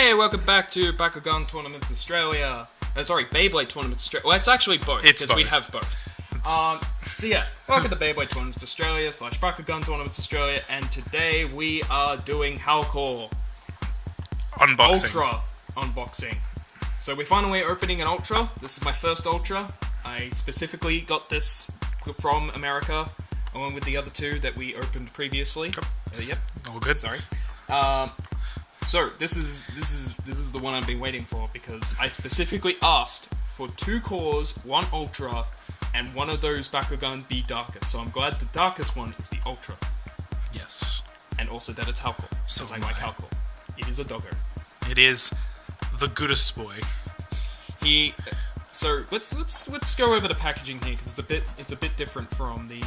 Hey, welcome back to Bakugan Tournaments Australia. Beyblade Tournaments Australia. Well, it's actually both, because we have both. Welcome to Beyblade Tournaments Australia / Bakugan Tournaments Australia, and today we are doing Howlcor. Ultra unboxing. So we're finally opening an Ultra. This is my first Ultra. I specifically got this from America, along with the other two that we opened previously. Yep. All good. Sorry. So this is the one I've been waiting for, because I specifically asked for 2 cores, 1 Ultra, and one of those Bakugan be darkest. So I'm glad the darkest one is the Ultra. Yes. And also that it's Howlcor, because I like Howlcor. It is a doggo. It is the goodest boy. So let's go over the packaging here, because it's a bit different from the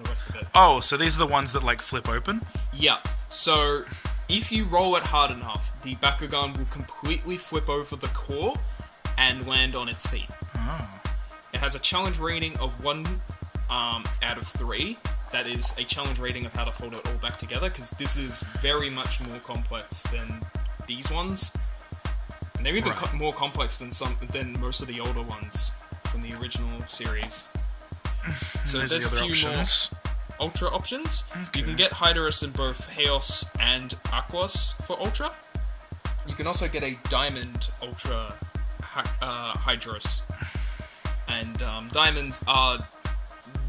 rest of it. Oh, so these are the ones that like flip open? Yeah. So if you roll it hard enough, the Bakugan will completely flip over the core and land on its feet. Oh. It has a challenge rating of 1 out of 3. That is a challenge rating of how to fold it all back together, because this is very much more complex than these ones. And they're even more complex than most of the older ones from the original series. So there's a few options. More Ultra options. Okay. You can get Hydrus in both Chaos and Aquos for Ultra. You can also get a Diamond Ultra Hydrus. And Diamonds are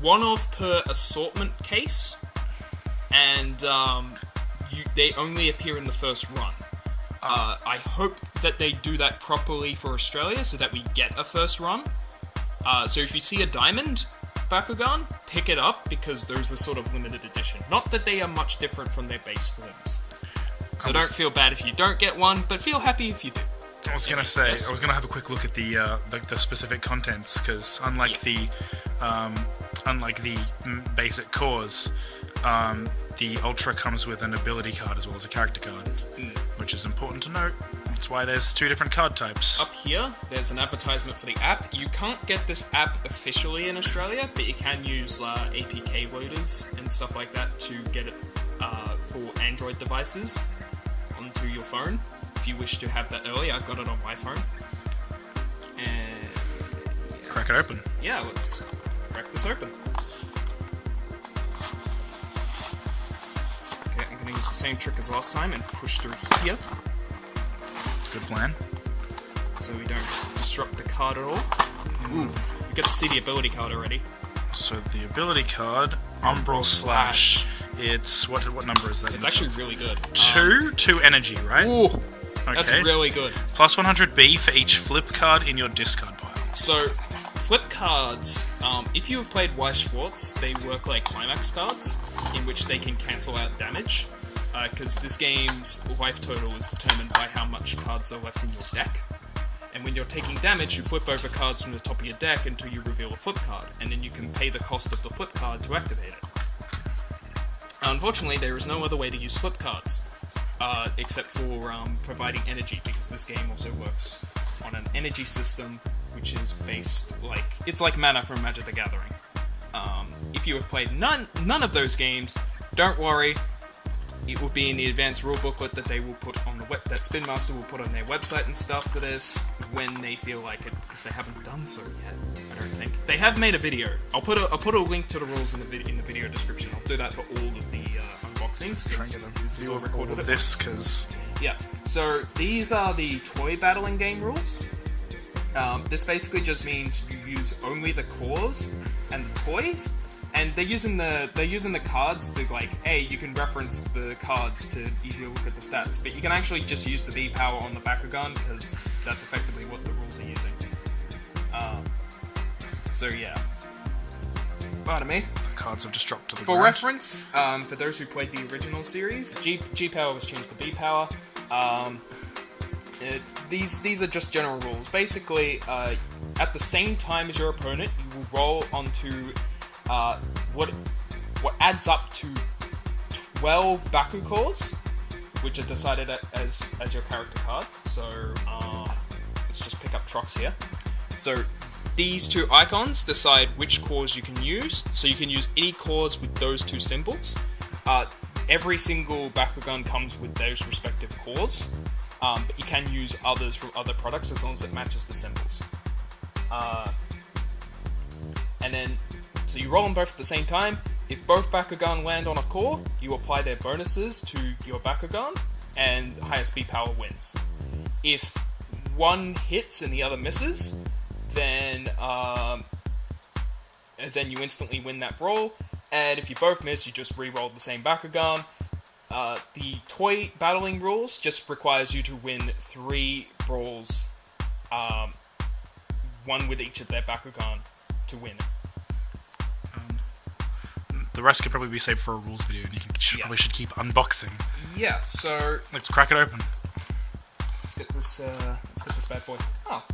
1 of per assortment case. And they only appear in the first run. I hope that they do that properly for Australia so that we get a first run. So if you see a Diamond Bakugan, pick it up, because those are sort of limited edition. Not that they are much different from their base forms. So don't feel bad if you don't get one, but feel happy if you do. I was going to have a quick look at the specific contents, because unlike the basic cores, the Ultra comes with an ability card as well as a character card, which is important to note. That's why there's 2 different card types. Up here, there's an advertisement for the app. You can't get this app officially in Australia, but you can use APK loaders and stuff like that to get it for Android devices onto your phone. If you wish to have that early, I've got it on my phone. And crack it open. Yeah, let's crack this open. Okay, I'm going to use the same trick as last time and push through here. Good plan. So we don't disrupt the card at all. Ooh, you get to see the ability card already. So the ability card, Umbral Slash. It's what number is that? It's actually really good. 2 energy, right? Ooh, okay. That's really good. Plus 100B for each flip card in your discard pile. So flip cards, if you have played Weiss Schwartz, they work like climax cards, in which they can cancel out damage. Because this game's life total is determined by how much cards are left in your deck. And when you're taking damage, you flip over cards from the top of your deck until you reveal a flip card, and then you can pay the cost of the flip card to activate it. Unfortunately, there is no other way to use flip cards, except for providing energy, because this game also works on an energy system, which is based it's like mana from Magic the Gathering. If you have played none of those games, don't worry. It will be in the advanced rule booklet that they will put on that Spin Master will put on their website and stuff for this when they feel like it, because they haven't done so yet. I don't think they have made a video. I'll put a link to the rules in the video description. I'll do that for all of the unboxings. Try and get a view of all of this, because yeah. So these are the toy battling game rules. This basically just means you use only the cores and the toys. And they're using the cards to hey, you can reference the cards to easily look at the stats, but you can actually just use the B power on the Bakugan, because that's effectively what the rules are using. So yeah. Pardon me. The cards have just dropped to the For ground. reference, for those who played the original series, G power was changed to B power. These are just general rules. Basically, at the same time as your opponent, you will roll onto what adds up to 12 Baku cores, which are decided as your character card. So let's just pick up Trox here. So these 2 icons decide which cores you can use. So you can use any cores with those 2 symbols. Every single Bakugan comes with those respective cores. But you can use others from other products as long as it matches the symbols. And then, so you roll them both at the same time. If both Bakugan land on a core, you apply their bonuses to your Bakugan, and highest B power wins. If one hits and the other misses, then you instantly win that brawl. And if you both miss, you just re-roll the same Bakugan. The toy battling rules just requires you to win 3 brawls, one with each of their Bakugan, to win. The rest could probably be saved for a rules video, and you probably should keep unboxing. Yeah, so Let's crack it open. let's get this bad boy. Oh,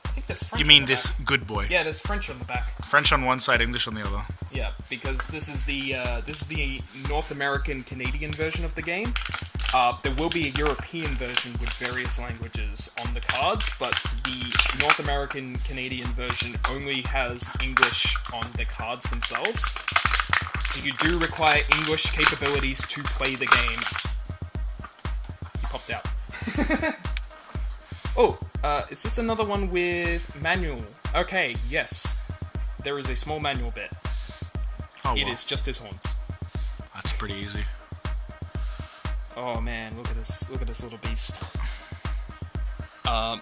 I think there's French. You mean on the this back. good boy? Yeah, there's French on the back. French on one side, English on the other. Yeah, because this is the North American Canadian version of the game. There will be a European version with various languages on the cards, but the North American Canadian version only has English on the cards themselves. So you do require English capabilities to play the game. He popped out. Oh, is this another one with manual? Okay, yes. There is a small manual bit. Oh, It well. is just his horns. That's pretty easy. Oh man, look at this little beast. So I'm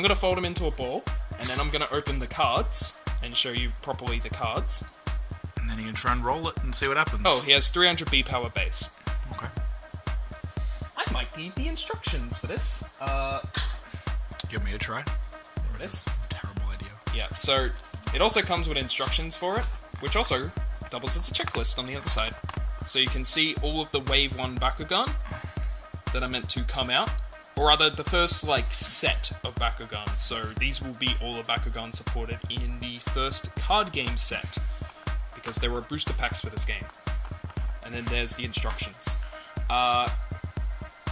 gonna fold him into a ball, and then I'm gonna open the cards and show you properly the cards. And then you can try and roll it and see what happens. Oh, he has 300 B power base. Okay. I might need the instructions for this. You want me to try? This? Terrible idea. Yeah, so it also comes with instructions for it, which also doubles as a checklist on the other side. So you can see all of the Wave 1 Bakugan that are meant to come out, or rather the first, set of Bakugan. So these will be all the Bakugan supported in the first card game set, because there were booster packs for this game. And then there's the instructions.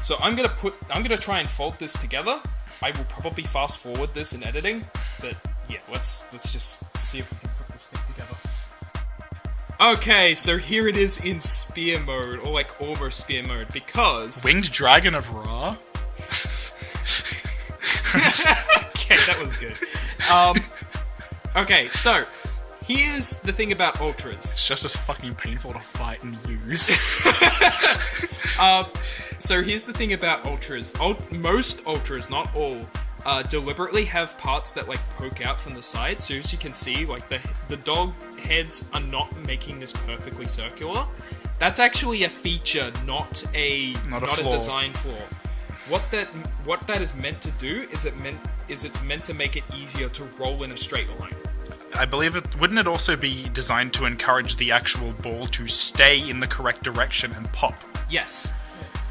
So I'm gonna try and fold this together. I will probably fast forward this in editing, but yeah, let's just see if we can put this thing together. Okay, so here it is in spear mode, or almost spear mode, because... Winged Dragon of Ra? Okay, that was good. Okay, so here's the thing about Ultras. It's just as fucking painful to fight and lose. So here's the thing about Ultras. Most Ultras, not all, deliberately have parts that poke out from the side. So as you can see, the dog heads are not making this perfectly circular. That's actually a feature, not a design flaw. What that is meant to do is it's meant to make it easier to roll in a straight line. I believe wouldn't it also be designed to encourage the actual ball to stay in the correct direction and pop? Yes.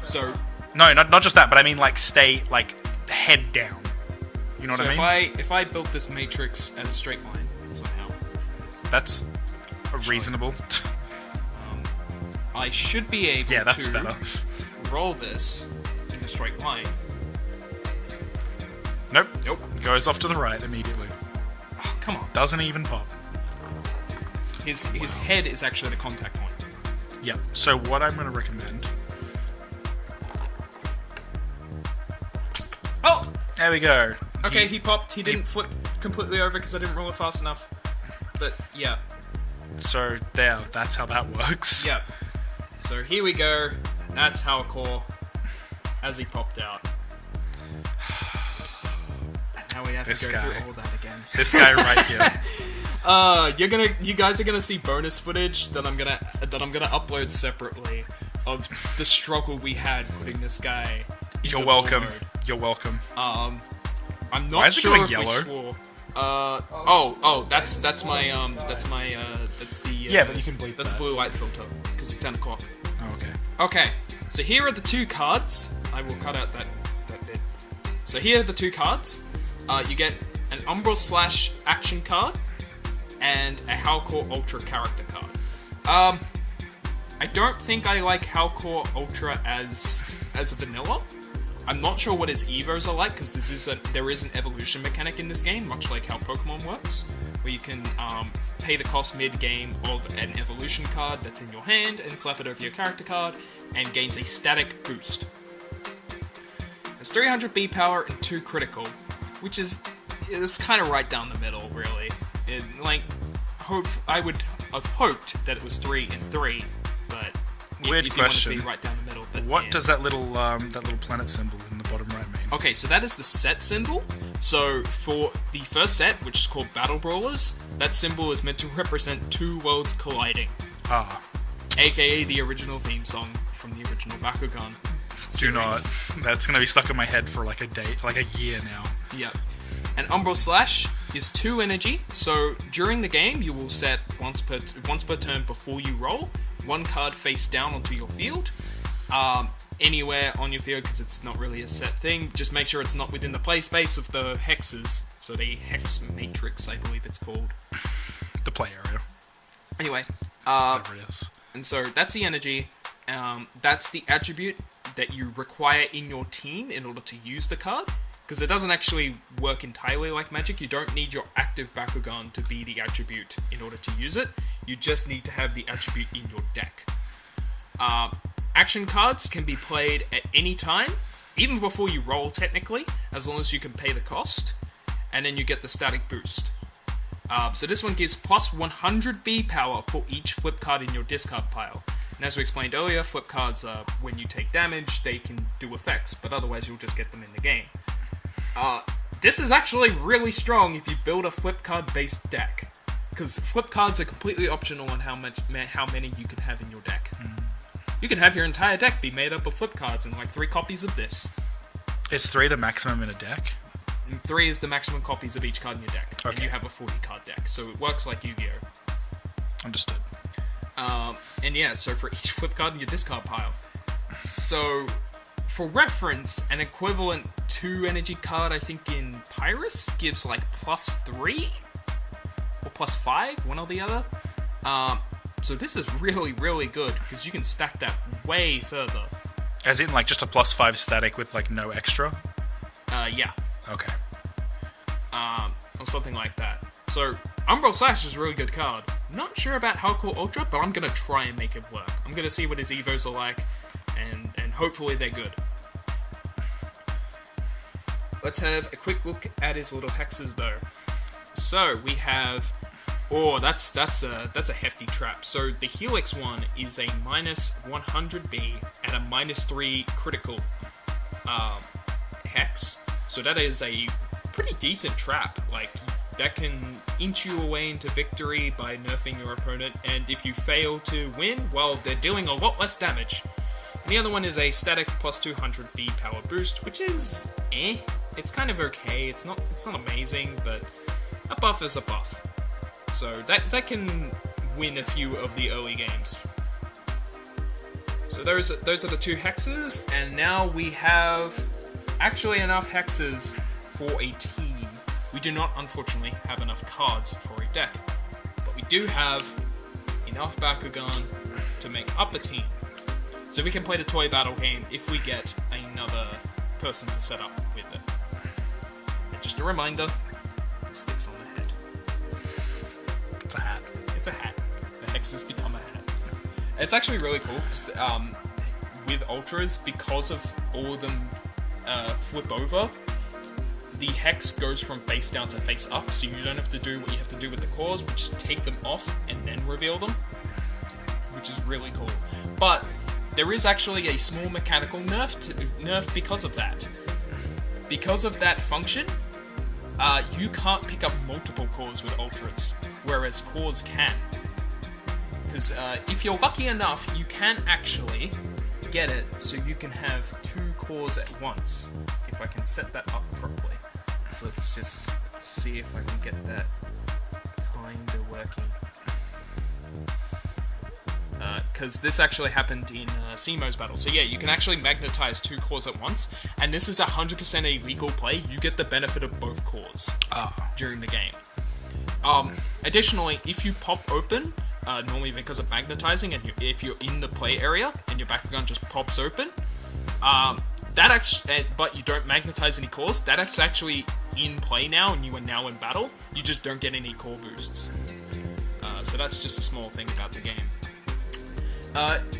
So No, not just that, but I mean stay head down. You know what I mean? If I built this matrix as a straight line somehow, That's reasonable. I should be able Yeah, that's to better. roll this in a straight line. Nope. Nope. Goes off to the right immediately. Oh, come on. Doesn't even pop. His head is actually the contact point. Yep. So what I'm going to recommend... Oh! There we go. Okay, he popped. He didn't flip completely over because I didn't roll it fast enough. But, yeah. So there, that's how that works. Yeah. So here we go. That's Howlcor as he popped out. Now we have This to go guy. through all that again. This guy right here. You guys are gonna see bonus footage that I'm gonna upload separately of the struggle we had putting this guy. You're into welcome. full mode. You're welcome. I'm Why not is it sure going if yellow? we swore. That's the Yeah, but you can bleep that's that. the blue light filter because it's 10 o'clock. Oh, okay. Okay, so here are the 2 cards. I will cut out that bit. So here are the 2 cards. You get an Umbral / action card and a Howlcor Ultra character card. I don't think I like Howlcor Ultra as a vanilla. I'm not sure what his evos are like because there is an evolution mechanic in this game, much like how Pokemon works, where you can pay the cost mid-game of an evolution card that's in your hand and slap it over your character card and gains a static boost. It's 300 B power and 2 critical, which is kind of right down the middle, really. I would have hoped that it was 3 and 3, but weird if question. You want it to be right down the middle. But what does that little planet symbol in the bottom right mean? Okay, so that is the set symbol. So for the first set, which is called Battle Brawlers, that symbol is meant to represent 2 worlds colliding. AKA the original theme song from the original Bakugan series. Do not. That's going to be stuck in my head for like a year now. Yep. And Umbral Slash is 2 energy, so during the game you will set once per turn before you roll, 1 card face down onto your field. Anywhere on your field, because it's not really a set thing. Just make sure it's not within the play space of the hexes. So the hex matrix, I believe it's called. The play area. Anyway. Whatever it is. And so that's the energy. That's the attribute that you require in your team in order to use the card. Because it doesn't actually work entirely like Magic. You don't need your active Bakugan to be the attribute in order to use it. You just need to have the attribute in your deck. Action cards can be played at any time, even before you roll technically, as long as you can pay the cost, and then you get the static boost. So this one gives plus 100 B power for each flip card in your discard pile. And as we explained earlier, flip cards, when you take damage, they can do effects, but otherwise you'll just get them in the game. This is actually really strong if you build a flip card based deck, because flip cards are completely optional on how many you can have in your deck. You can have your entire deck be made up of flip cards and like 3 copies of this. Is 3 the maximum in a deck? And 3 is the maximum copies of each card in your deck. Okay. And you have a 40 card deck, so it works like Yu-Gi-Oh! Understood. And yeah, so for each flip card in your discard pile. So, for reference, an equivalent 2 energy card, I think in Pyrus, gives like plus 3? Or plus 5, one or the other. So this is really, really good, because you can stack that way further. As in, like, just a plus 5 static with, like, no extra? Yeah. Okay. Or something like that. So, Umbral Slash is a really good card. Not sure about Howlcor Ultra, but I'm gonna try and make it work. I'm gonna see what his Evos are like, and hopefully they're good. Let's have a quick look at his little hexes, though. So, we have... Oh, that's a hefty trap. So the Helix one is a minus 100B and a minus 3 critical hex. So that is a pretty decent trap. Like, that can inch you away into victory by nerfing your opponent, and if you fail to win, well, they're dealing a lot less damage. And the other one is a static plus 200B power boost, which is It's kind of okay. It's not amazing, but a buff is a buff. So that can win a few of the early games. So those are the 2 hexes, and now we have actually enough hexes for a team. We do not, unfortunately, have enough cards for a deck, but we do have enough Bakugan to make up a team. So we can play the toy battle game if we get another person to set up with it. And just a reminder, it sticks on the head. It's a hat. It's a hat. The hexes become a hat. It's actually really cool, with Ultras, because of all of them flip over, the hex goes from face down to face up, so you don't have to do what you have to do with the cores, which is take them off and then reveal them, which is really cool. But there is actually a small mechanical nerf because of that. Because of that function, you can't pick up multiple cores with Ultras, whereas cores can. Because if you're lucky enough, you can actually get it so you can have 2 cores at once, if I can set that up properly. So let's just see if I can get that kinda working. Because this actually happened in Simo's battle. So yeah, you can actually magnetize 2 cores at once, and this is 100% a legal play. You get the benefit of both cores during the game. Additionally, if you pop open, normally because of magnetizing, and if you're in the play area and your Bakugan just pops open, but you don't magnetize any cores, that's actually in play now, and you are now in battle. You just don't get any core boosts. So that's just a small thing about the game.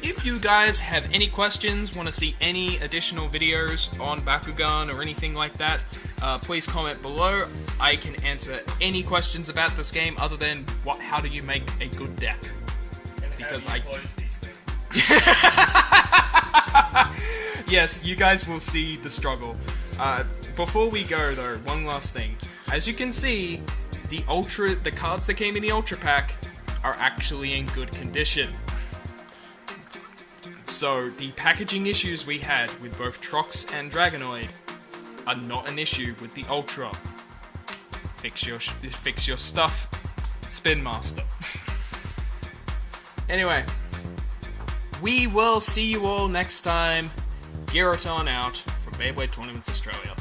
If you guys have any questions, want to see any additional videos on Bakugan or anything like that, please comment below. I can answer any questions about this game other than how do you make a good deck. Because How do you close these things? Yes, you guys will see the struggle. Before we go though, one last thing. As you can see, the cards that came in the Ultra Pack are actually in good condition. So the packaging issues we had with both Trox and Dragonoid are not an issue with the Ultra. Fix your stuff, Spin Master. Anyway, we will see you all next time. Gear it on out from Beyblade Tournaments Australia.